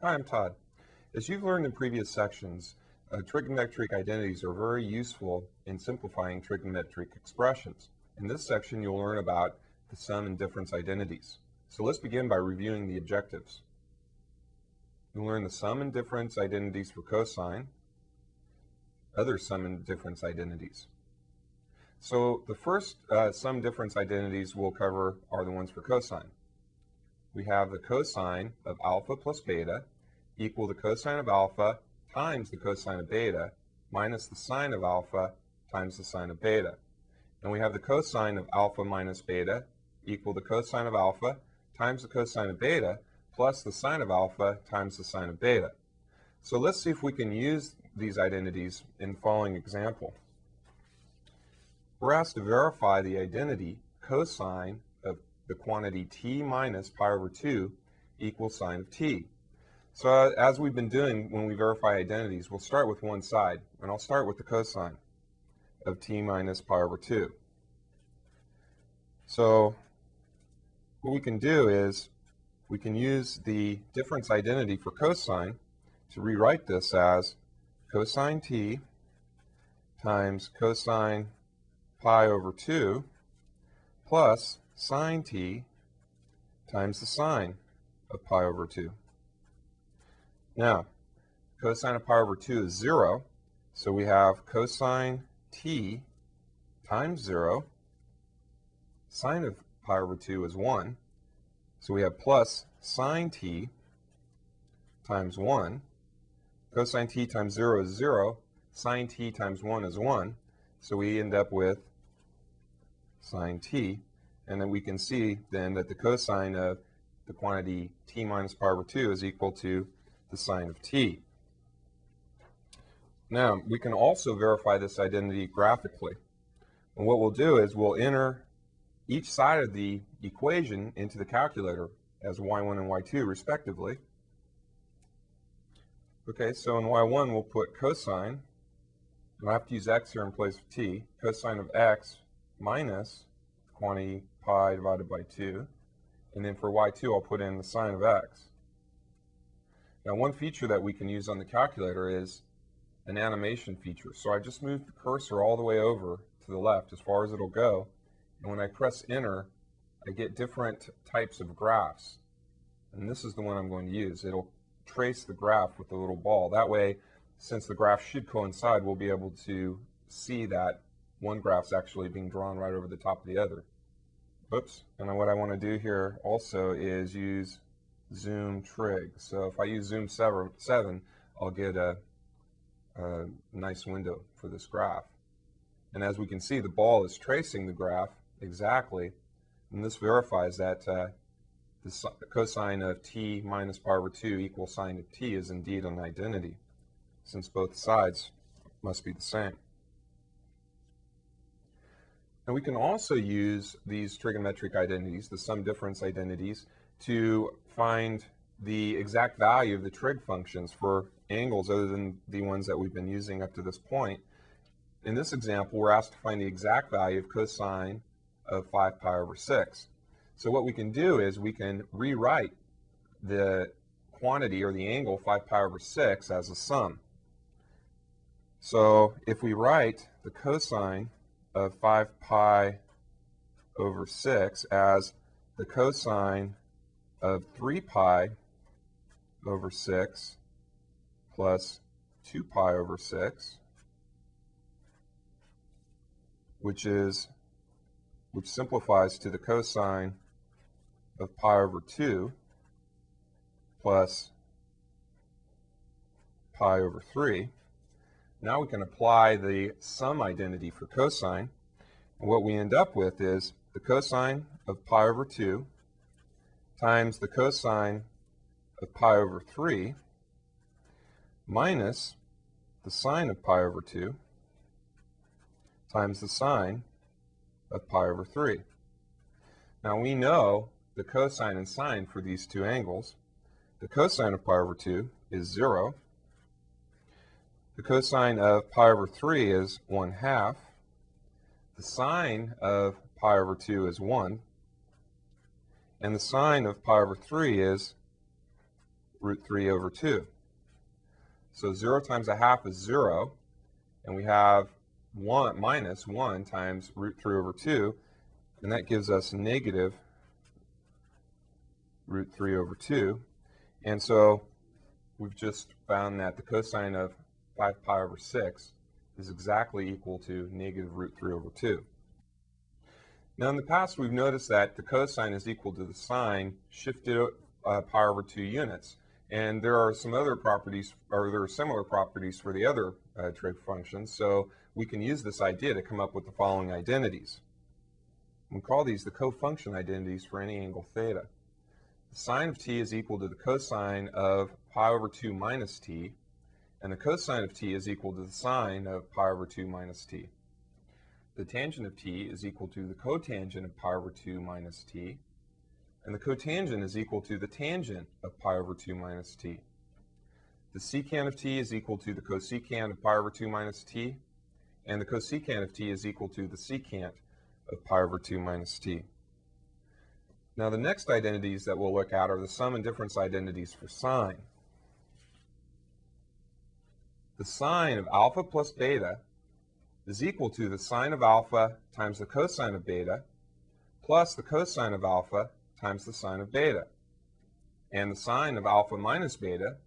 Hi, I'm Todd. As you've learned in previous sections, trigonometric identities are very useful in simplifying trigonometric expressions. In this section, you'll learn about the sum and difference identities. So let's begin by reviewing the objectives. You'll learn the sum and difference identities for cosine, other sum and difference identities. So the first sum difference identities we'll cover are the ones for cosine. We have the cosine of alpha plus beta equal the cosine of alpha times the cosine of beta minus the sine of alpha times the sine of beta. And we have the cosine of alpha minus beta equal the cosine of alpha times the cosine of beta plus the sine of alpha times the sine of beta. So let's see if we can use these identities in the following example. We're asked to verify the identity cosine of the quantity t minus pi over 2 equals sine of t. So as we've been doing when we verify identities, we'll start with one side, and I'll start with the cosine of t minus pi over 2. So what we can do is we can use the difference identity for cosine to rewrite this as cosine t times cosine pi over 2 plus sine t times the sine of pi over 2. Now, cosine of pi over 2 is 0, so we have cosine t times 0. Sine of pi over 2 is 1, so we have plus sine t times 1. Cosine t times 0 is 0. Sine t times 1 is 1, so we end up with sine t, and then we can see then that the cosine of the quantity t minus pi over 2 is equal to the sine of t. Now, we can also verify this identity graphically. And what we'll do is we'll enter each side of the equation into the calculator as y1 and y2 respectively. Okay, so in y1 we'll put cosine, and I have to use x here in place of t, cosine of x minus the quantity pi divided by 2. And then for y2 I'll put in the sine of x. Now, one feature that we can use on the calculator is an animation feature. So I just move the cursor all the way over to the left as far as it'll go, and when I press enter, I get different types of graphs. And this is the one I'm going to use. It'll trace the graph with the little ball. That way, since the graphs should coincide, we'll be able to see that one graph's actually being drawn right over the top of the other. Oops. And then what I want to do here also is use zoom trig. So if I use zoom 7, I'll get a nice window for this graph. And as we can see, the ball is tracing the graph exactly, and this verifies that the cosine of t minus pi over 2 equals sine of t is indeed an identity, since both sides must be the same. And we can also use these trigonometric identities, the sum difference identities, to find the exact value of the trig functions for angles other than the ones that we've been using up to this point. In this example, we're asked to find the exact value of cosine of 5 pi over 6. So what we can do is we can rewrite the quantity or the angle 5 pi over 6 as a sum. So if we write the cosine of 5 pi over 6 as the cosine of 3 pi over 6 plus 2 pi over 6, which simplifies to the cosine of pi over 2 plus pi over 3. Now we can apply the sum identity for cosine, and what we end up with is the cosine of pi over 2 times the cosine of pi over 3 minus the sine of pi over 2 times the sine of pi over 3. Now we know the cosine and sine for these two angles. The cosine of pi over 2 is 0. The cosine of pi over 3 is 1/2. The sine of pi over 2 is 1. And the sine of pi over 3 is root 3 over 2. So 0 times a half is 0, and we have 1 minus 1 times root 3 over 2, and that gives us negative root 3 over 2. And so we've just found that the cosine of 5 pi over 6 is exactly equal to negative root 3 over 2. Now in the past we've noticed that the cosine is equal to the sine shifted pi over 2 units. And there are some other properties, or there are similar properties for the other trig functions, so we can use this idea to come up with the following identities. We call these the cofunction identities for any angle theta. The sine of t is equal to the cosine of pi over 2 minus t, and the cosine of t is equal to the sine of pi over 2 minus t. The tangent of t is equal to the cotangent of pi over 2 minus t, and the cotangent is equal to the tangent of pi over 2 minus t. The secant of t is equal to the cosecant of pi over 2 minus t, and the cosecant of t is equal to the secant of pi over 2 minus t. Now the next identities that we'll look at are the sum and difference identities for sine. The sine of alpha plus beta is equal to the sine of alpha times the cosine of beta plus the cosine of alpha times the sine of beta. And the sine of alpha minus beta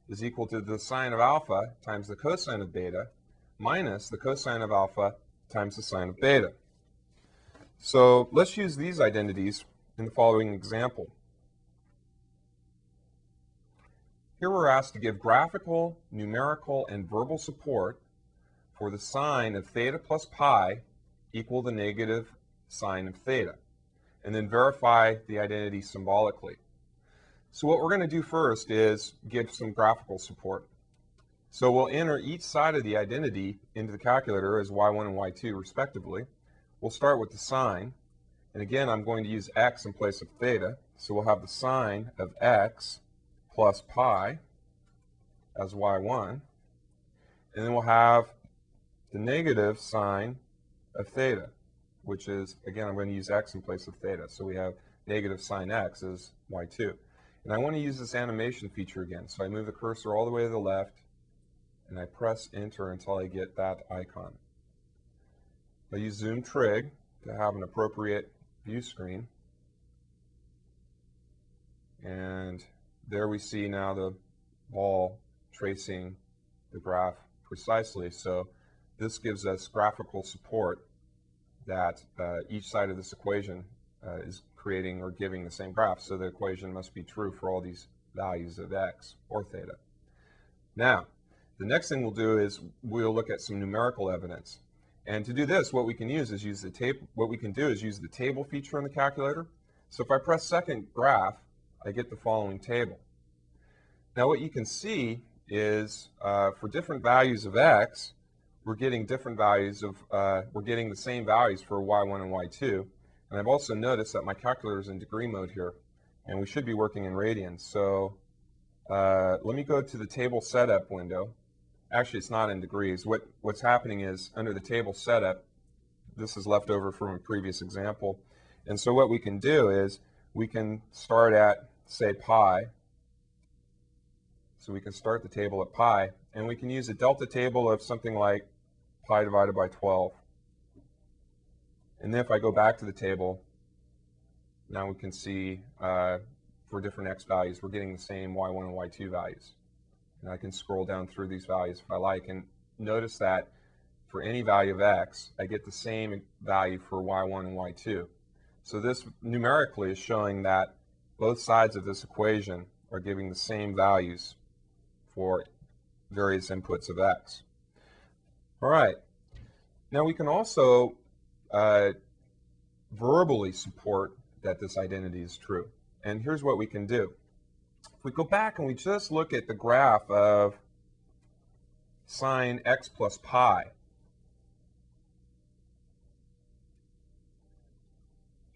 is equal to the sine of alpha times the cosine of beta minus the cosine of alpha times the sine of beta. So let's use these identities in the following example. Here we're asked to give graphical, numerical, and verbal support for the sine of theta plus pi equal the negative sine of theta, and then verify the identity symbolically. So what we're going to do first is give some graphical support. So we'll enter each side of the identity into the calculator as y1 and y2 respectively. We'll start with the sine, and again I'm going to use x in place of theta, so we'll have the sine of x plus pi as y1, and then we'll have the negative sine of theta, which is, again, I'm going to use x in place of theta. So we have negative sine x as y2. And I want to use this animation feature again. So I move the cursor all the way to the left, and I press enter until I get that icon. I use zoom trig to have an appropriate view screen. And there we see now the ball tracing the graph precisely. So this gives us graphical support that each side of this equation is creating or giving the same graph. So the equation must be true for all these values of x or theta. Now, the next thing we'll do is we'll look at some numerical evidence. And to do this, what we can use is use the table feature in the calculator. So if I press second graph, I get the following table. Now what you can see is for different values of x, we're getting different values of, we're getting the same values for y1 and y2. And I've also noticed that my calculator is in degree mode here, and we should be working in radians. So let me go to the table setup window. Actually, it's not in degrees. What's happening is under the table setup, this is left over from a previous example. And so what we can do is we can start at, say, pi. So we can start the table at pi, and we can use a delta table of something like pi divided by 12. And then if I go back to the table, now we can see for different x values, we're getting the same y1 and y2 values. And I can scroll down through these values if I like, and notice that for any value of x, I get the same value for y1 and y2. So this numerically is showing that both sides of this equation are giving the same values for various inputs of x. All right. Now we can also verbally support that this identity is true. And here's what we can do. If we go back and we just look at the graph of sine x plus pi,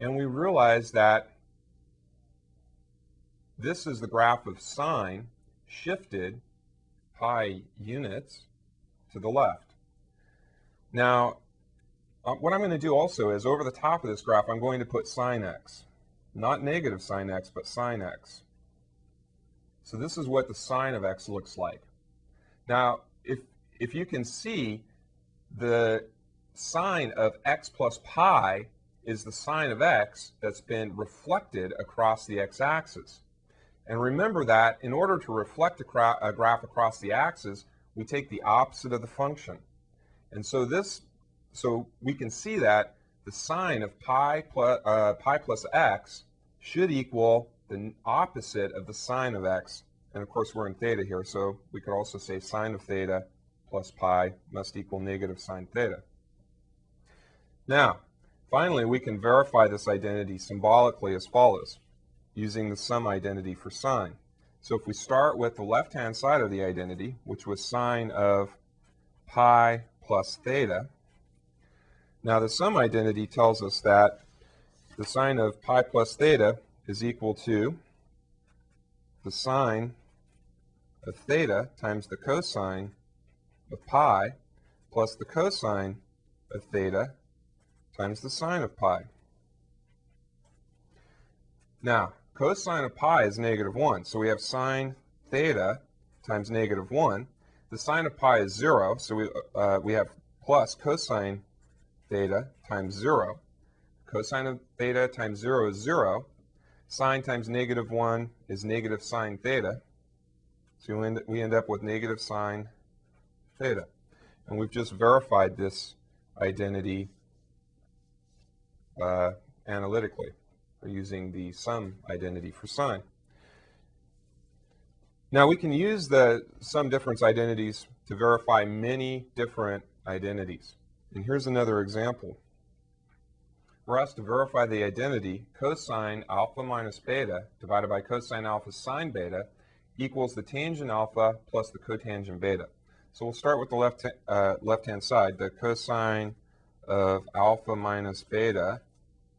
and we realize that this is the graph of sine shifted pi units to the left. Now, what I'm going to do also is over the top of this graph, I'm going to put sine x. Not negative sine x, but sine x. So this is what the sine of x looks like. Now, if you can see, the sine of x plus pi is the sine of x that's been reflected across the x-axis. And remember that in order to reflect a graph across the axis, we take the opposite of the function. And so we can see that the sine of pi plus x should equal the opposite of the sine of x. And of course, we're in theta here, so we could also say sine of theta plus pi must equal negative sine theta. Now, finally, we can verify this identity symbolically as follows, using the sum identity for sine. So if we start with the left-hand side of the identity, which was sine of pi plus theta, now the sum identity tells us that the sine of pi plus theta is equal to the sine of theta times the cosine of pi plus the cosine of theta times the sine of pi. Now, cosine of pi is negative 1, so we have sine theta times negative 1. The sine of pi is 0, so we have plus cosine theta times 0. Cosine of theta times 0 is 0. Sine times negative 1 is negative sine theta. So we end up with negative sine theta. And we've just verified this identity analytically using the sum identity for sine. Now we can use the sum difference identities to verify many different identities. And here's another example. We're asked to verify the identity cosine alpha minus beta divided by cosine alpha sine beta equals the tangent alpha plus the cotangent beta. So we'll start with the left-hand side, the cosine of alpha minus beta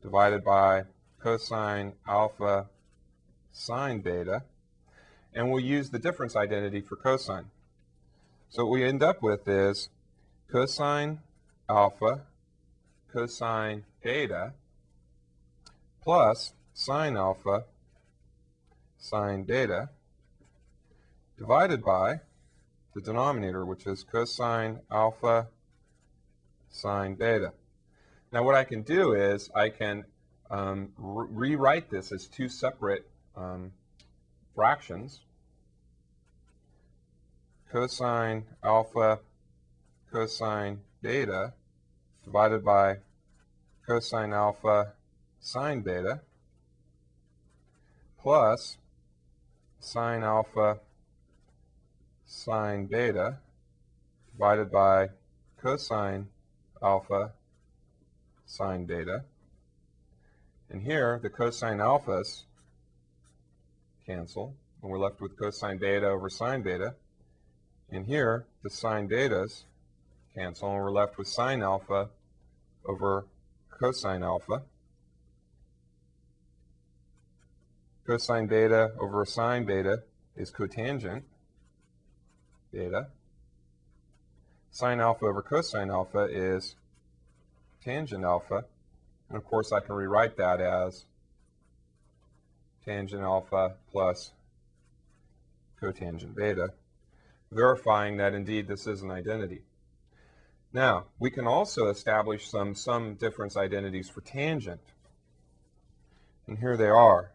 divided by cosine alpha sine beta, and we'll use the difference identity for cosine. So what we end up with is cosine alpha cosine beta plus sine alpha sine beta divided by the denominator, which is cosine alpha sine beta. Now what I can do is I can rewrite this as two separate fractions. Cosine alpha cosine beta divided by cosine alpha sine beta plus sine alpha sine beta divided by cosine alpha sine beta. And here the cosine alphas cancel, and we're left with cosine beta over sine beta. And here the sine betas cancel, and we're left with sine alpha over cosine alpha. Cosine beta over sine beta is cotangent beta. Sine alpha over cosine alpha is tangent alpha. And of course I can rewrite that as tangent alpha plus cotangent beta, verifying that indeed this is an identity. Now, we can also establish some sum difference identities for tangent. And here they are.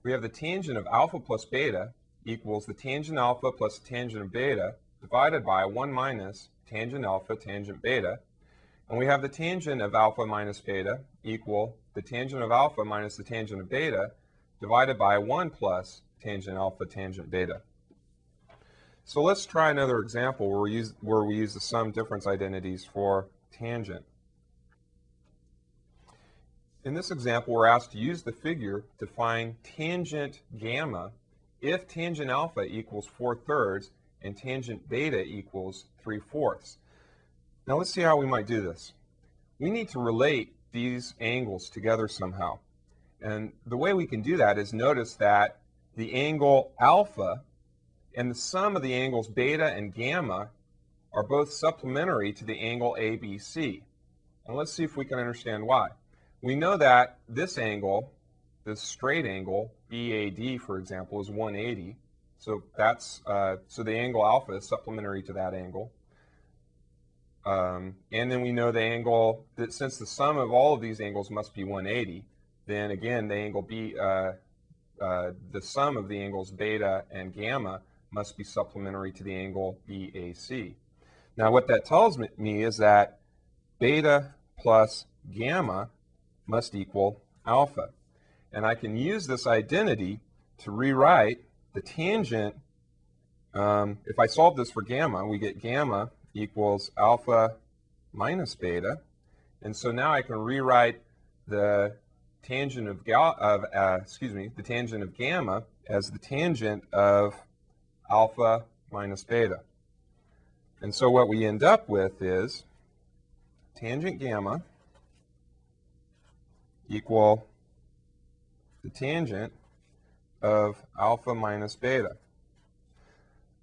We have the tangent of alpha plus beta equals the tangent alpha plus the tangent of beta divided by 1 minus tangent alpha tangent beta. And we have the tangent of alpha minus beta equal the tangent of alpha minus the tangent of beta divided by 1 plus tangent alpha tangent beta. So let's try another example where we use the sum difference identities for tangent. In this example, we're asked to use the figure to find tangent gamma if tangent alpha equals 4/3 and tangent beta equals 3/4. Now let's see how we might do this. We need to relate these angles together somehow. And the way we can do that is notice that the angle alpha and the sum of the angles beta and gamma are both supplementary to the angle ABC. And let's see if we can understand why. We know that this angle, this straight angle, BAD, for example, is 180. So that's so the angle alpha is supplementary to that angle. And then we know the angle, that since the sum of all of these angles must be 180, then again the angle the sum of the angles beta and gamma must be supplementary to the angle BAC. Now what that tells me is that beta plus gamma must equal alpha. And I can use this identity to rewrite the tangent. If I solve this for gamma, we get gamma equals alpha minus beta. And so now I can rewrite the tangent of gamma as the tangent of alpha minus beta. And so what we end up with is tangent gamma equal the tangent of alpha minus beta.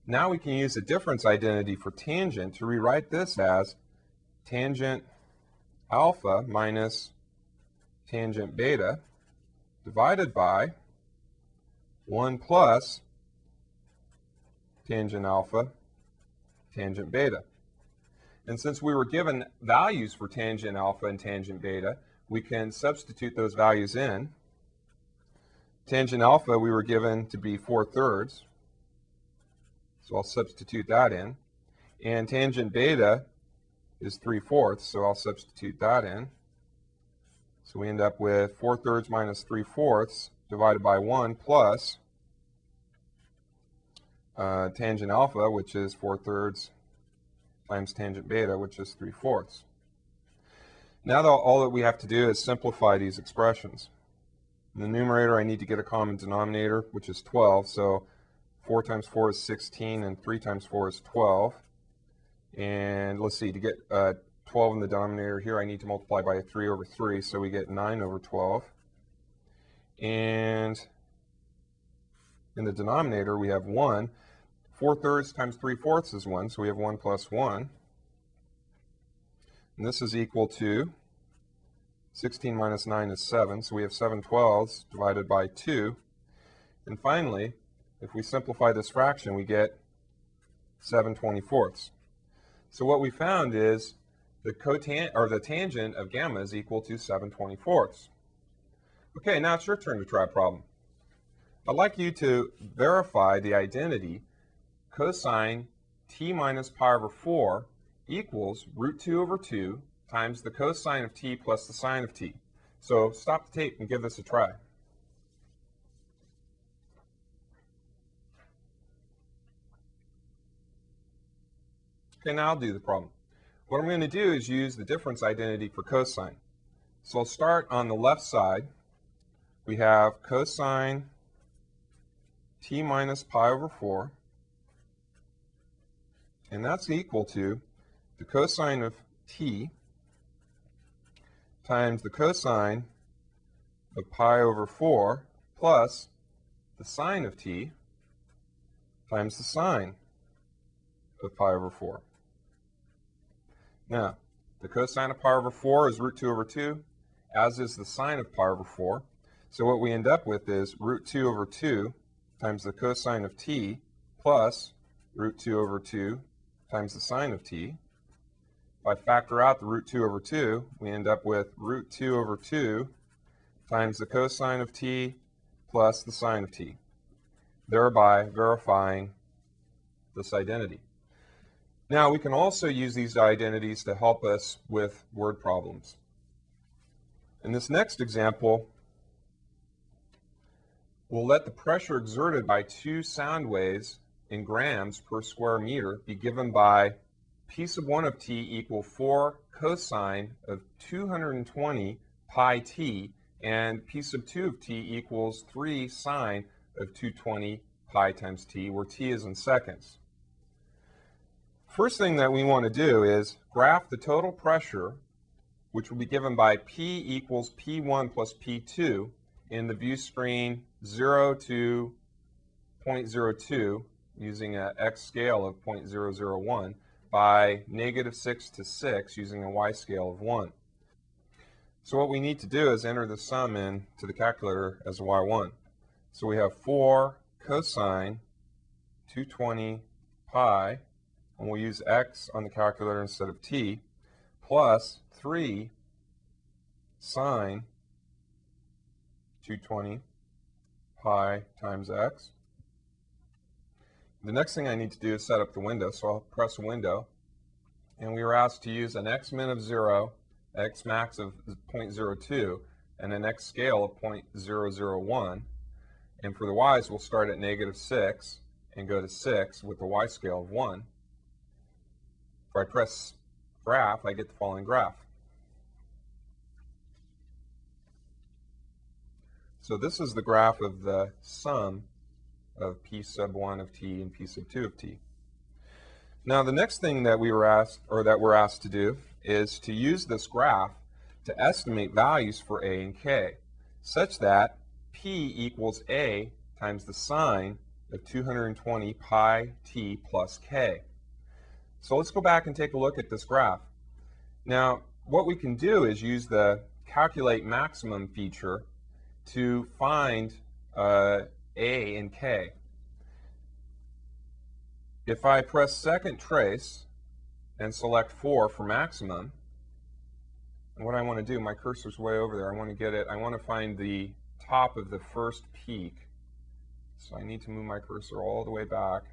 Now we can use a difference identity for tangent to rewrite this as tangent alpha minus tangent beta divided by 1 plus tangent alpha tangent beta. And since we were given values for tangent alpha and tangent beta, we can substitute those values in. Tangent alpha we were given to be 4/3, so I'll substitute that in. And tangent beta is 3/4, so I'll substitute that in. So we end up with 4/3 minus 3/4 divided by 1 plus tangent alpha, which is 4/3 times tangent beta, which is 3/4. Now all that we have to do is simplify these expressions. In the numerator, I need to get a common denominator, which is 12. So 4 times 4 is 16, and 3 times 4 is 12. And let's see, to get 12 in the denominator here, I need to multiply by a 3/3, so we get 9/12. And in the denominator, we have 1. 4/3 times 3/4 is 1, so we have 1 plus 1. And this is equal to 16 minus 9 is 7, so we have 7/12 divided by 2. And finally, if we simplify this fraction, we get 7/24. So what we found is the tangent of gamma is equal to 7/24. Okay, now it's your turn to try a problem. I'd like you to verify the identity cosine t minus pi over 4 equals √2/2 times the cosine of t plus the sine of t. So stop the tape and give this a try. Okay, now I'll do the problem. What I'm going to do is use the difference identity for cosine. So I'll start on the left side. We have cosine t minus pi over 4, and that's equal to the cosine of t times the cosine of pi over 4 plus the sine of t times the sine of pi over 4. Now, the cosine of pi over 4 is √2/2, as is the sine of pi over 4. So what we end up with is √2/2 times the cosine of t plus √2/2 times the sine of t. If I factor out the √2/2, we end up with √2/2 times the cosine of t plus the sine of t, thereby verifying this identity. Now we can also use these identities to help us with word problems. In this next example, we'll let the pressure exerted by 2 sound waves in grams per square meter be given by p sub 1 of t equal 4 cosine of 220 pi t, and p sub 2 of t equals 3 sine of 220 pi times t, where t is in seconds. First thing that we want to do is graph the total pressure, which will be given by P equals P1 plus P2 in the view screen 0 to 0.02 using an X scale of 0.001 by -6 to 6 using a Y scale of 1. So what we need to do is enter the sum into the calculator as a y1. So we have 4 cosine 220 pi, and we'll use x on the calculator instead of t, plus 3 sine 220 pi times x. The next thing I need to do is set up the window, so I'll press window. And we were asked to use an x-min of 0, x max of 0.02, and an x scale of 0.001. And for the y's, we'll start at -6 and go to 6 with the y scale of 1. If I press graph, I get the following graph. So this is the graph of the sum of p sub 1 of t and p sub 2 of t. Now the next thing that we're asked to do is to use this graph to estimate values for a and k, such that p equals a times the sine of 220 pi t plus k. So let's go back and take a look at this graph. Now what we can do is use the calculate maximum feature to find a and k. If I press second trace and select 4 for maximum, and what I want to do, my cursor's way over there, I want to find the top of the first peak. So I need to move my cursor all the way back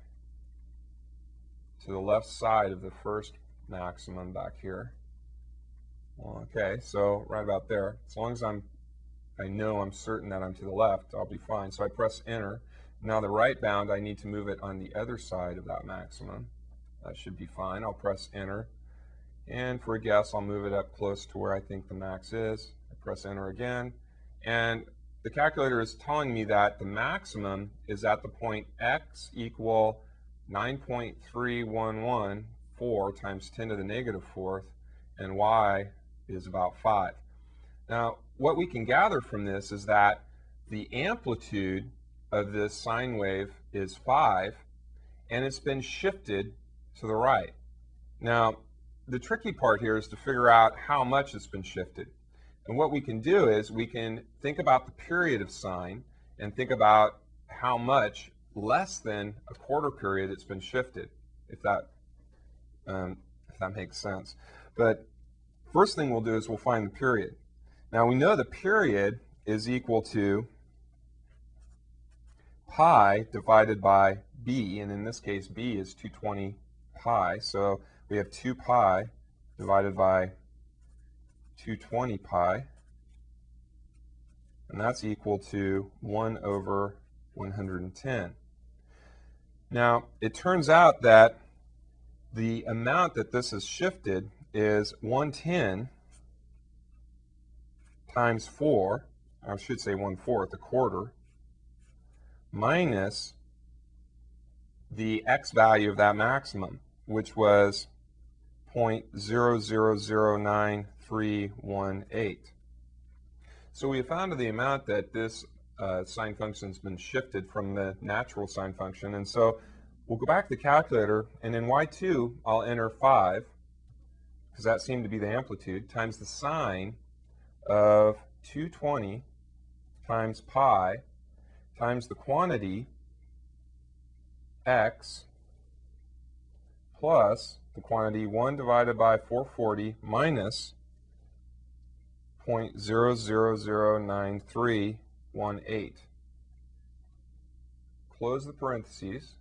to the left side of the first maximum back here. Okay, so right about there. As long as I know I'm certain that I'm to the left, I'll be fine. So I press enter. Now the right bound, I need to move it on the other side of that maximum. That should be fine. I'll press enter. And for a guess, I'll move it up close to where I think the max is. I press enter again. And the calculator is telling me that the maximum is at the point x equal 9.3114 times 10 to the -4th, and y is about 5. Now, what we can gather from this is that the amplitude of this sine wave is 5, and it's been shifted to the right. Now, the tricky part here is to figure out how much it's been shifted. And what we can do is we can think about the period of sine and think about how much less than a quarter period it's been shifted, if that makes sense. But first thing we'll do is we'll find the period. Now we know the period is equal to pi divided by b, and in this case b is 220 pi, so we have 2 pi divided by 220 pi, and that's equal to 1 over 110. Now it turns out that the amount that this has shifted is 110 times 4, I should say 1/4, a quarter, minus the x value of that maximum, which was 0.000938. So we have found the amount that this sine function has been shifted from the natural sine function, and so we'll go back to the calculator, and in y2 I'll enter 5, because that seemed to be the amplitude, times the sine of 220 times pi times the quantity x plus the quantity 1 divided by 440 minus 0.000938. Close the parentheses,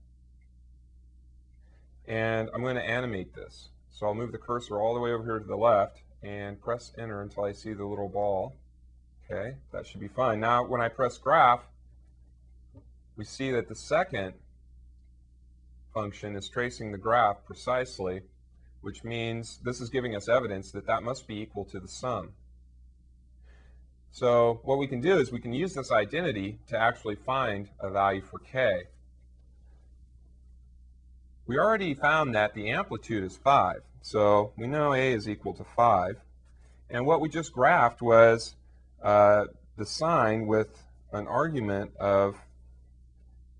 and I'm going to animate this. So I'll move the cursor all the way over here to the left and press enter until I see the little ball. Okay, that should be fine. Now when I press graph, we see that the second function is tracing the graph precisely, which means this is giving us evidence that that must be equal to the sum. So what we can do is we can use this identity to actually find a value for k. We already found that the amplitude is 5, so we know a is equal to 5. And what we just graphed was the sine with an argument of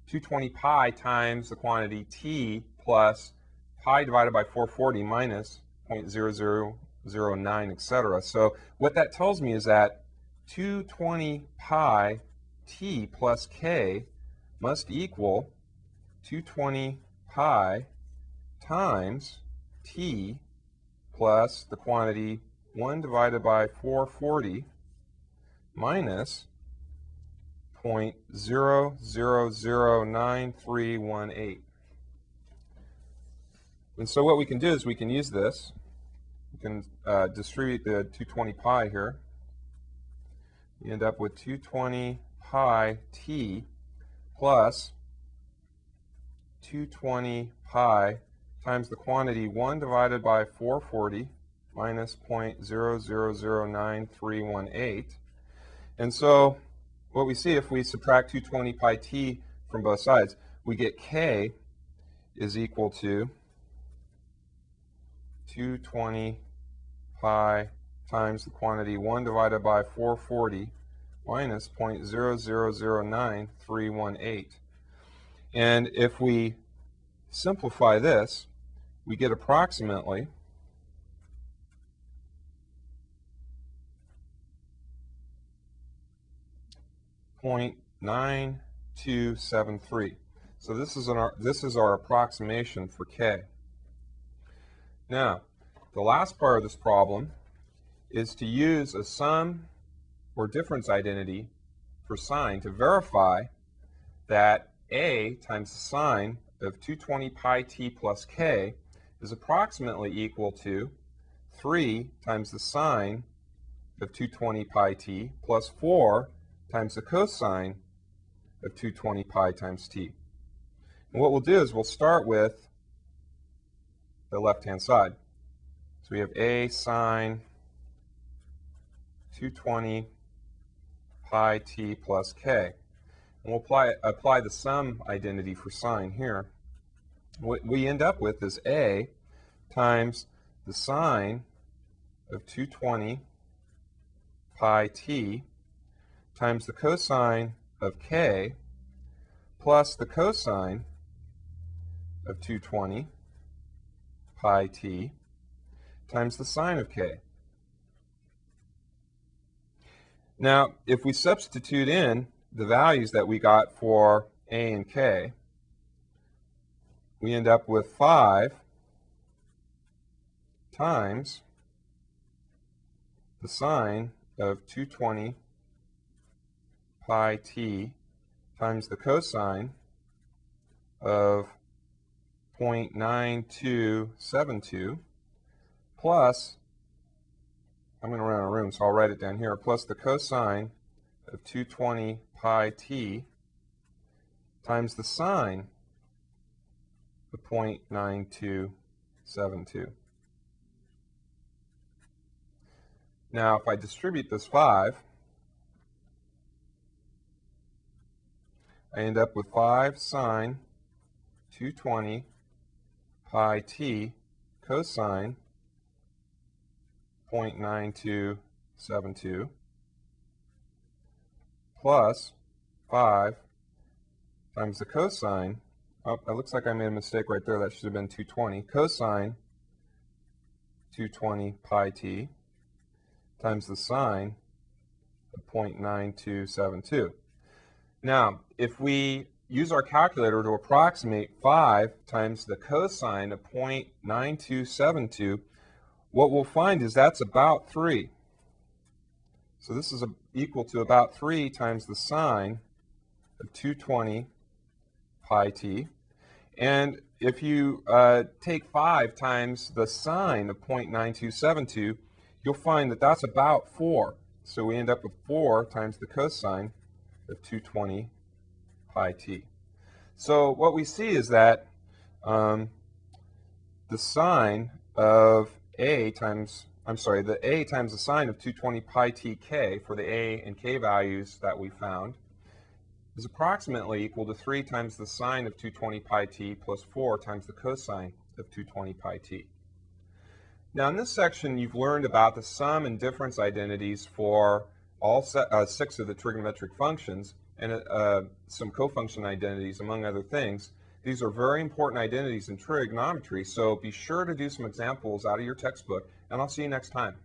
220 pi times the quantity t plus pi divided by 440 minus 0.000938. 0.009, etc. So what that tells me is that 220 pi t plus k must equal 220 pi times t plus the quantity 1 divided by 440 minus 0.000931. And so what we can do is we can use this. We can distribute the 220 pi here. You end up with 220 pi t plus 220 pi times the quantity 1 divided by 440 minus 0.000931. And so what we see, if we subtract 220 pi t from both sides, we get k is equal to 220 pi times the quantity 1 divided by 440 minus 0.000931. And if we simplify this, we get approximately 0.9273. So this is our approximation for k. Now, the last part of this problem is to use a sum or difference identity for sine to verify that a times the sine of 220 pi t plus k is approximately equal to 3 times the sine of 220 pi t plus 4 times the cosine of 220 pi times t. And what we'll do is we'll start with the left-hand side. So we have a sine 220 pi t plus k. And we'll apply the sum identity for sine here. What we end up with is a times the sine of 220 pi t times the cosine of k plus the cosine of 220 pi t times the sine of k. Now, if we substitute in the values that we got for a and k, we end up with 5 times the sine of 220 pi t times the cosine of 0.9272 plus, I'm going to run out of room, so I'll write it down here, plus the cosine of 220 pi t times the sine of 0.9272. Now, if I distribute this 5, I end up with 5 sine 220 pi t cosine 0.9272 plus 5 times the cosine. Oh, it looks like I made a mistake right there. That should have been 220. Cosine 220 pi t times the sine of 0.9272. Now, if we use our calculator to approximate 5 times the cosine of 0.9272, what we'll find is that's about 3. So this is equal to about 3 times the sine of 220 pi t. And if you take 5 times the sine of 0.9272, you'll find that that's about 4. So we end up with 4 times the cosine of 220 pi t. So what we see is that the sine of the a times the sine of 220 pi t k for the a and k values that we found is approximately equal to 3 times the sine of 220 pi t plus 4 times the cosine of 220 pi t. Now in this section you've learned about the sum and difference identities for all 6 of the trigonometric functions and some cofunction identities, among other things. These are very important identities in trigonometry, so be sure to do some examples out of your textbook and I'll see you next time.